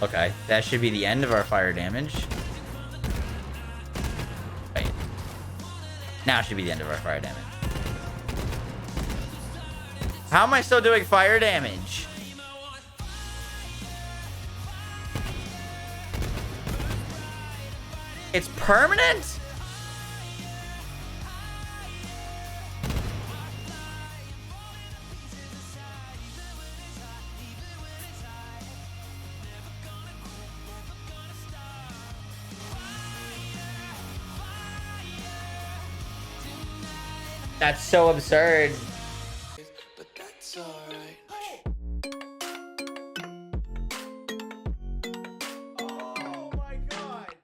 Okay, that should be the end of our fire damage. Wait. Now should be the end of our fire damage. How am I still doing fire damage? It's permanent? That's so absurd. But that's alright. Oh my god.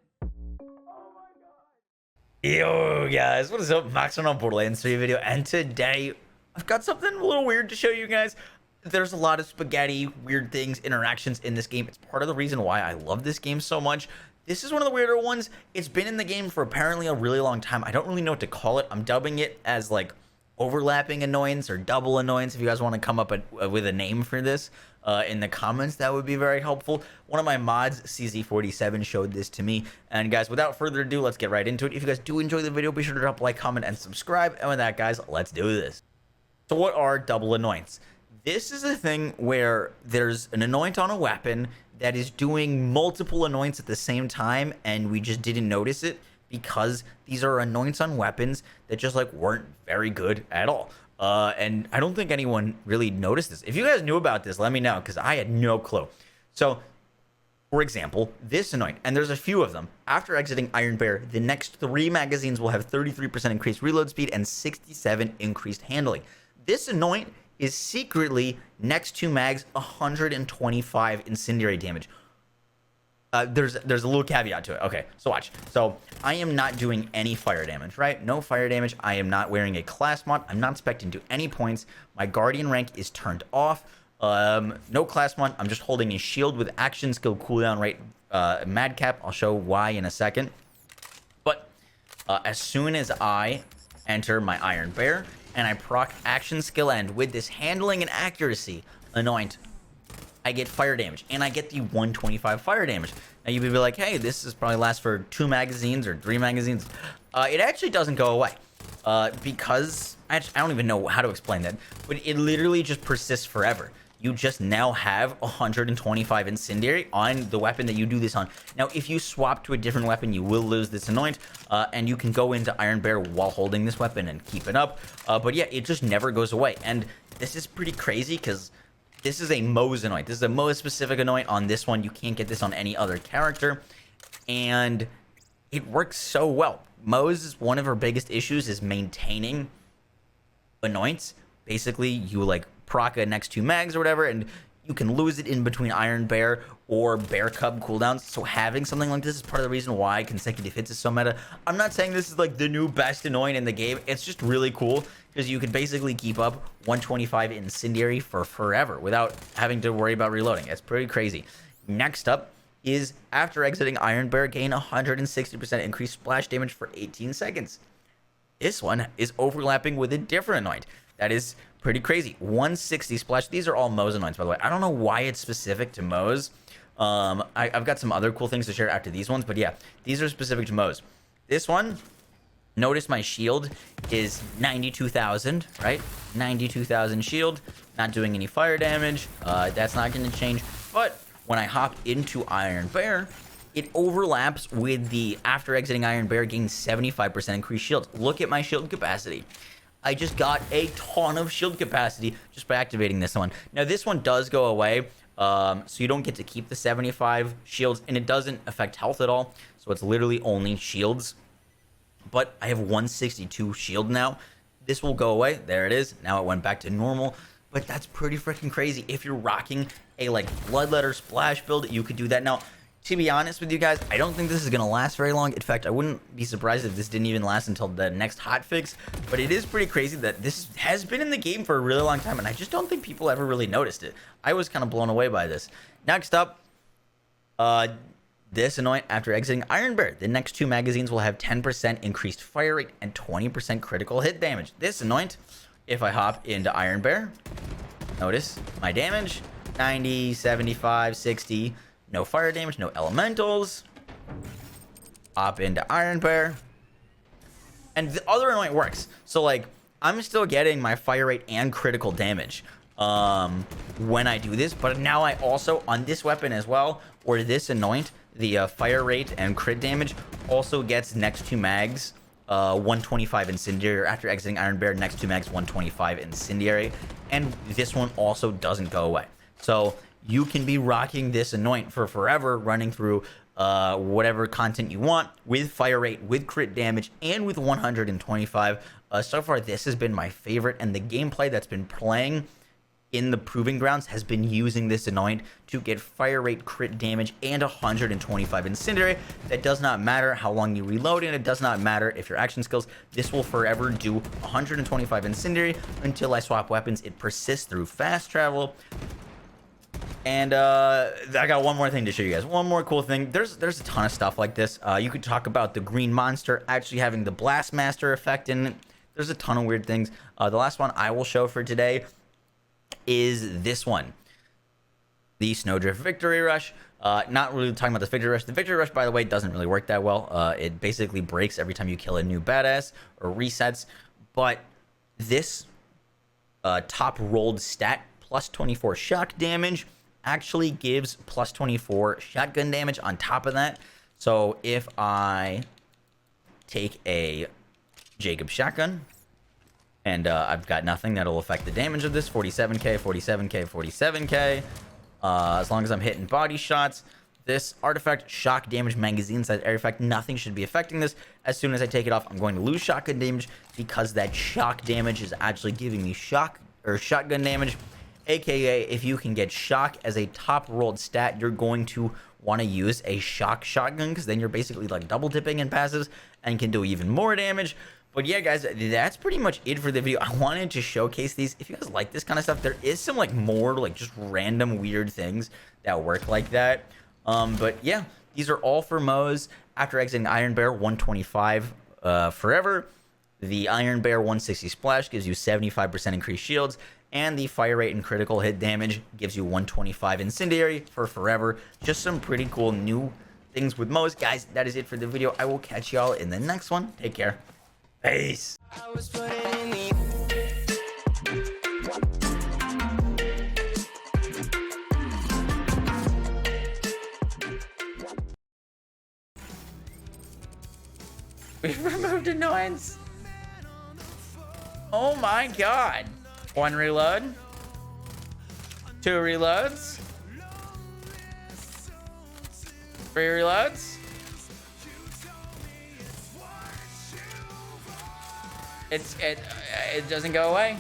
Yo guys, what is up? Max on Borderlands 3 video, and today I've got something a little weird to show you guys. There's a lot of spaghetti, weird things, interactions in this game. It's part of the reason why I love this game so much. This is one of the weirder ones. It's been in the game for apparently a really long time. I don't really know what to call it. I'm dubbing it as like overlapping annoyance or double annoyance. If you guys want to come up with a name for this in the comments, that would be very helpful. One of my mods, CZ47, showed this to me. And guys, without further ado, let's get right into it. If you guys do enjoy the video, be sure to drop a like, comment, and subscribe. And with that, guys, let's do this. So what are double annoyance? This is a thing where there's an anoint on a weapon that is doing multiple anoints at the same time, and we just didn't notice it because these are anoints on weapons that just like weren't very good at all. And I don't think anyone really noticed this. If you guys knew about this, let me know, because I had no clue. So, for example, this anoint, and there's a few of them. After exiting Iron Bear, the next 3 magazines will have 33% increased reload speed and 67 increased handling. This anoint is secretly next 2 mags 125 incendiary damage. There's a little caveat to it. Okay, so watch. So I am not doing any fire damage, right? No fire damage. I am not wearing a class mod. I'm not expecting to do any points. My guardian rank is turned off. No class mod. I'm just holding a shield with action skill cooldown rate madcap. I'll show why in a second. But as soon as I enter my Iron Bear and I proc action skill end with this handling and accuracy anoint, I get fire damage, and I get the 125 fire damage. Now you'd be like, hey, this is probably lasts for 2 magazines or 3 magazines. It actually doesn't go away because I don't even know how to explain that, but it literally just persists forever. You just now have 125 incendiary on the weapon that you do this on. Now, if you swap to a different weapon, you will lose this anoint, and you can go into Iron Bear while holding this weapon and keep it up. But yeah, it just never goes away. And this is pretty crazy because this is a Moe's anoint. This is a Moe's specific anoint on this one. You can't get this on any other character. And it works so well. Moe's is one of her biggest issues is maintaining anoints. Basically, you like proc a next 2 mags or whatever, and you can lose it in between Iron Bear or Bear Cub cooldowns. So having something like this is part of the reason why consecutive hits is so meta. I'm not saying this is like the new best anoint in the game. It's just really cool because you can basically keep up 125 incendiary for forever without having to worry about reloading. It's pretty crazy. Next up is after exiting Iron Bear, gain 160% increased splash damage for 18 seconds. This one is overlapping with a different anoint. That is pretty crazy. 160 splash. These are all Moe's anoints, by the way. I don't know why it's specific to Moe's. I've got some other cool things to share after these ones, but yeah, these are specific to Moe's. This one, notice my shield is 92,000, right? 92,000 shield, not doing any fire damage. That's not going to change. But when I hop into Iron Bear, it overlaps with the after exiting Iron Bear gain 75% increased shield. Look at my shield capacity. I just got a ton of shield capacity just by activating this one. Now, this one does go away, so you don't get to keep the 75 shields, and it doesn't affect health at all, so it's literally only shields. But I have 162 shield now. This will go away. There it is. Now it went back to normal, but that's pretty freaking crazy. If you're rocking a, like, Bloodletter Splash build, you could do that. Now, to be honest with you guys, I don't think this is going to last very long. In fact, I wouldn't be surprised if this didn't even last until the next hotfix. But it is pretty crazy that this has been in the game for a really long time, and I just don't think people ever really noticed it. I was kind of blown away by this. Next up, this anoint after exiting Iron Bear. The next 2 magazines will have 10% increased fire rate and 20% critical hit damage. This anoint, if I hop into Iron Bear, notice my damage, 90, 75, 60... no fire damage, no elementals. Hop into Iron Bear. And the other Anoint works. So, like, I'm still getting my fire rate and critical damage when I do this. But now I also, on this weapon as well, or this Anoint, the fire rate and crit damage also gets next two mags 125 Incendiary. After exiting Iron Bear, next two mags 125 Incendiary. And this one also doesn't go away. So you can be rocking this Anoint for forever, running through whatever content you want with fire rate, with crit damage, and with 125. So far, this has been my favorite, and the gameplay that's been playing in the Proving Grounds has been using this Anoint to get fire rate, crit damage, and 125 Incendiary. That does not matter how long you reload, and it does not matter if your action skills. This will forever do 125 Incendiary until I swap weapons. It persists through fast travel. And I got one more thing to show you guys. One more cool thing. There's a ton of stuff like this. You could talk about the green monster actually having the Blastmaster effect in it. There's a ton of weird things. The last one I will show for today is this one. The Snowdrift Victory Rush. Not really talking about the Victory Rush. The Victory Rush, by the way, doesn't really work that well. It basically breaks every time you kill a new badass or resets. But this top rolled stat, plus 24 shock damage, actually gives plus 24 shotgun damage on top of that. So if I take a Jacob shotgun and I've got nothing that'll affect the damage of this, 47k, 47k, 47k, as long as I'm hitting body shots, this artifact shock damage magazine size air effect, nothing should be affecting this. As soon as I take it off, I'm going to lose shotgun damage because that shock damage is actually giving me shock or shotgun damage. AKA, if you can get shock as a top rolled stat, you're going to want to use a shock shotgun, because then you're basically like double dipping in passives and can do even more damage. But yeah, guys, that's pretty much it for the video. I wanted to showcase these. If you guys like this kind of stuff, there is some like more like just random weird things that work like that. But yeah, these are all for Mo's. After exiting Iron Bear, 125 forever. The Iron Bear 160 splash gives you 75% increased shields, and the fire rate and critical hit damage gives you 125 incendiary for forever. Just some pretty cool new things with Mo's. Guys, that is it for the video. I will catch y'all in the next one. Take care. Peace. I was putting in the We've removed annoyance. Oh my god. One reload. Two reloads. Three reloads. It doesn't go away.